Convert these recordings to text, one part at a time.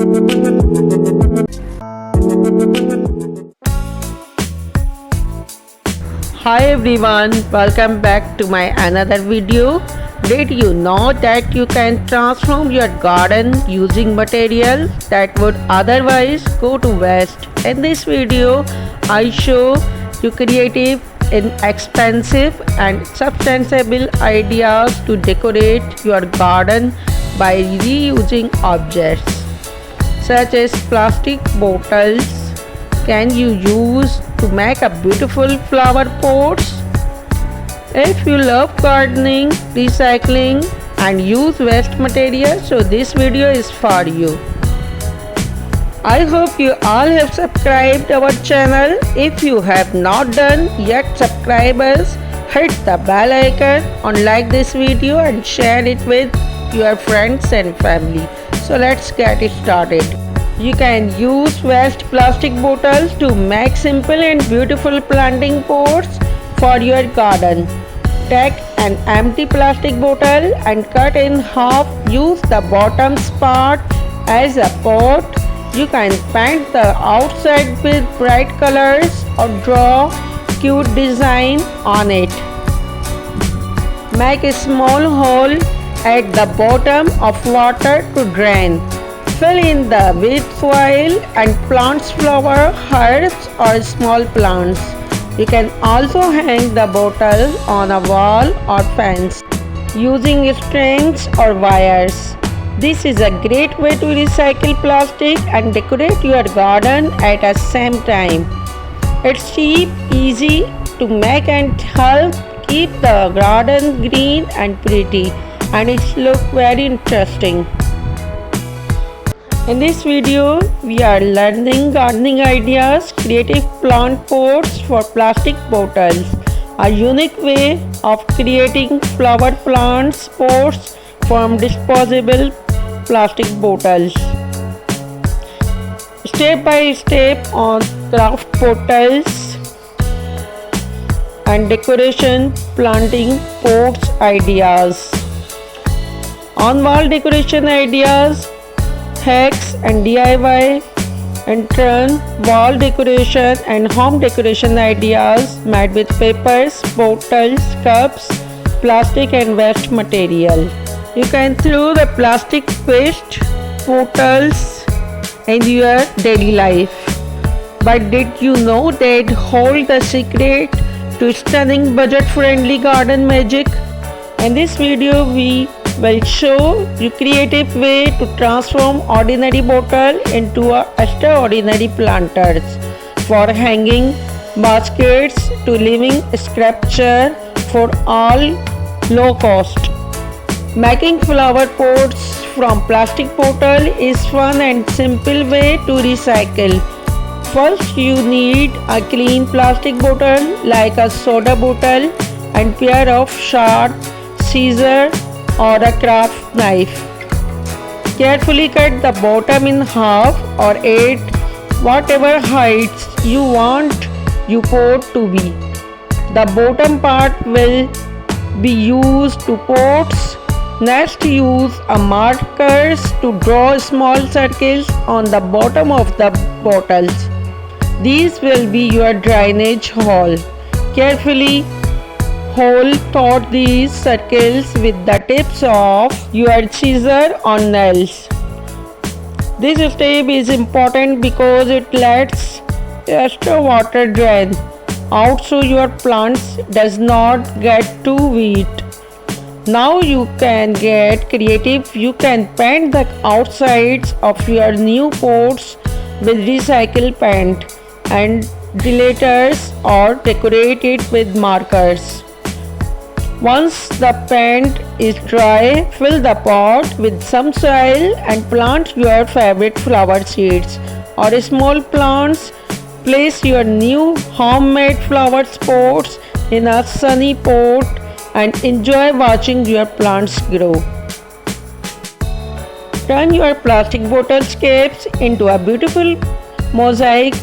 Hi everyone, welcome back to my another video. Did you know that you can transform your garden using materials that would otherwise go to waste? In this video, I show you creative, inexpensive and sustainable ideas to decorate your garden by reusing objects such as plastic bottles. Can you use to make a beautiful flower pots? If you love gardening, recycling and use waste materials, so this video is for you. I hope you all have subscribed our channel. If you have not done yet, subscribe us, hit the bell icon and like this video and share it with your friends and family. So let's get it started. You can use waste plastic bottles to make simple and beautiful planting pots for your garden. Take an empty plastic bottle and cut in half. Use the bottom part as a pot. You can paint the outside with bright colors or draw cute design on it. Make a small hole at the bottom of water to drain. Fill in the with soil and plant flower, herbs or small plants. You can also hang the bottle on a wall or fence using strings or wires. This is a great way to recycle plastic and decorate your garden at the same time. It's cheap, easy to make and help keep the garden green and pretty, and it looks very interesting. In this video, we are learning gardening ideas, creative plant pots for plastic bottles, a unique way of creating flower plants pots from disposable plastic bottles. Step by step on craft bottles and decoration planting pots ideas. On wall decoration ideas, hacks and DIY and turn wall decoration and home decoration ideas made with papers, bottles, cups, plastic and waste material. You can throw the plastic waste bottles in your daily life. But did you know that hold the secret to stunning budget-friendly garden magic? In this video, we will show you creative way to transform ordinary bottle into a extraordinary planters, for hanging baskets to living sculpture for all low cost. Making flower pots from plastic bottle is fun and simple way to recycle. First, you need a clean plastic bottle like a soda bottle and pair of sharp scissors or a craft knife. Carefully cut the bottom in half or add whatever heights you want your pot to be. The bottom part will be used to pots. Next, use a markers to draw small circles on the bottom of the bottles. These will be your drainage hole. Carefully hold out these circles with the tips of your scissors or nails. This step is important because it lets extra water drain out so your plants does not get too wet. Now you can get creative. You can paint the outsides of your new pots with recycled paint and decorators or decorate it with markers. Once the paint is dry, fill the pot with some soil and plant your favorite flower seeds or small plants. Place your new homemade flower pots in a sunny pot and enjoy watching your plants grow. Turn your plastic bottle caps into a beautiful mosaic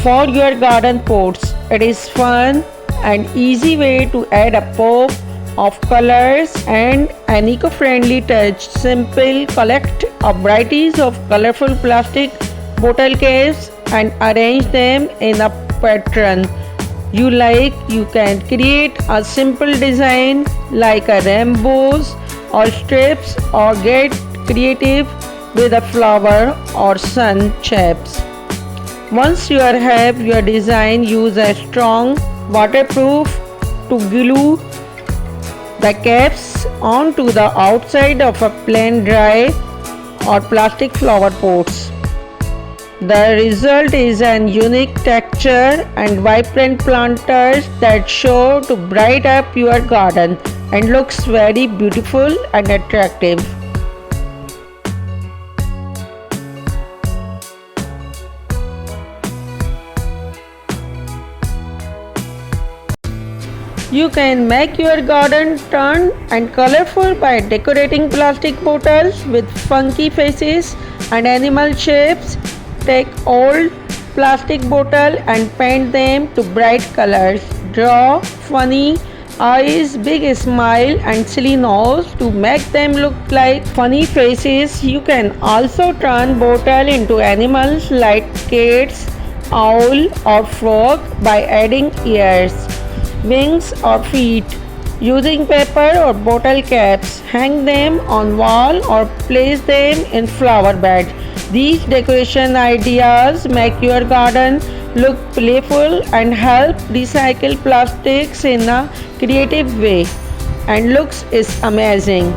for your garden pots. It is fun and easy way to add a pop of colors and an eco-friendly touch. Simple collect a varieties of colorful plastic bottle caps and arrange them in a pattern you like. You can create a simple design like a rainbows or strips, or get creative with a flower or sun shapes. Once you have your design, use a strong waterproof to glue the caps onto the outside of a plain dry or plastic flower pots. The result is an unique texture and vibrant planters that show to brighten up your garden and looks very beautiful and attractive. You can make your garden turn and colorful by decorating plastic bottles with funky faces and animal shapes. Take old plastic bottle and paint them to bright colors. Draw funny eyes, big smile and silly nose to make them look like funny faces. You can also turn bottle into animals like cats, owl or frog by adding ears, wings or feet. Using paper or bottle caps, hang them on wall or place them in flower bed. These decoration ideas make your garden look playful and help recycle plastics in a creative way, and looks is amazing.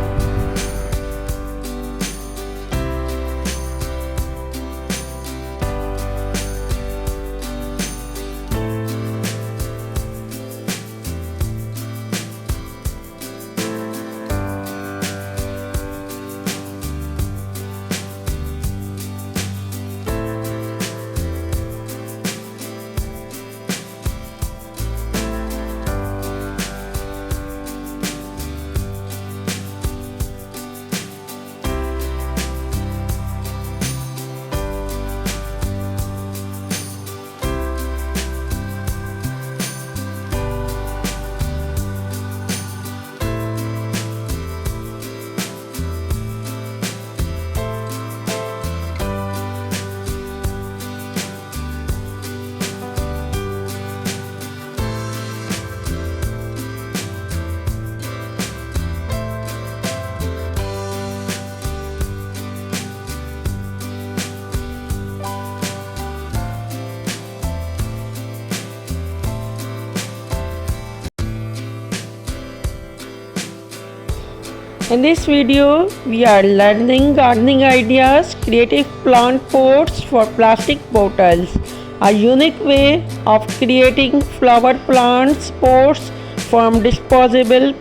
In this video, we are learning gardening ideas, creative plant pots for plastic bottles, a unique way of creating flower plants pots from disposable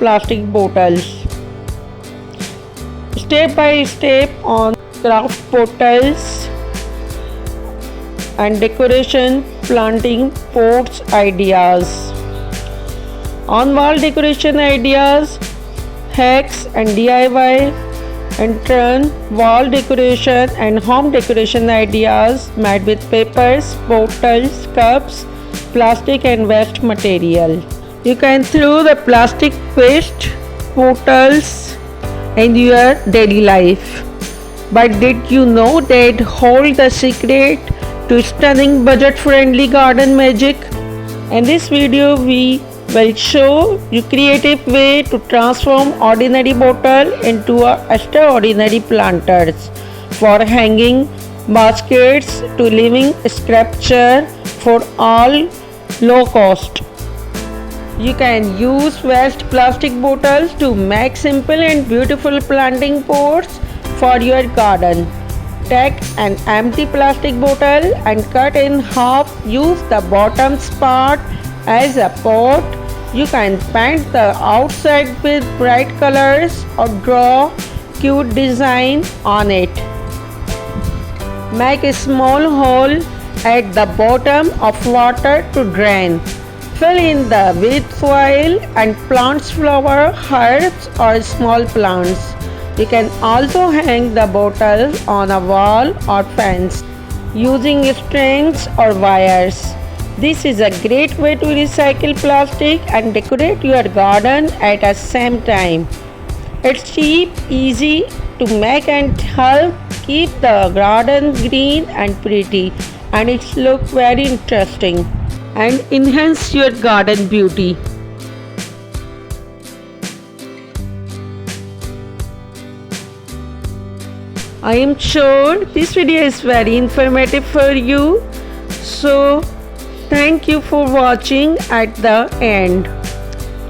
plastic bottles. Step by step on craft bottles and decoration planting pots ideas. On wall decoration ideas, hacks and DIY and turn wall decoration and home decoration ideas made with papers, bottles, cups, plastic and waste material. You can throw the plastic waste bottles in your daily life. But did you know that hold the secret to stunning budget-friendly garden magic? In this video, we will show you creative way to transform ordinary bottle into a extraordinary planters, for hanging baskets to living sculpture for all low cost. You can use waste plastic bottles to make simple and beautiful planting pots for your garden. Take an empty plastic bottle and cut in half. Use the bottom part as a pot. You can paint the outside with bright colors or draw cute design on it. Make a small hole at the bottom of water to drain. Fill in the with soil and plant flower, herbs or small plants. You can also hang the bottle on a wall or fence using strings or wires. This is a great way to recycle plastic and decorate your garden at the same time. It's cheap, easy to make and help keep the garden green and pretty, and it looks very interesting and enhance your garden beauty. I am sure this video is very informative for you. So thank you for watching at the end.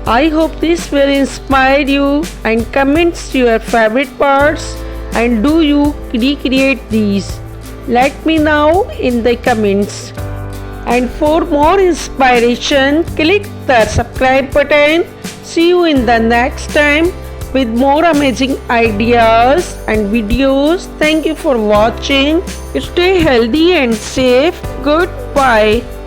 I hope this will inspire you and comments your favorite parts and do you recreate these. Let me know in the comments. And for more inspiration, click the subscribe button. See you in the next time with more amazing ideas and videos. Thank you for watching. Stay healthy and safe. Goodbye.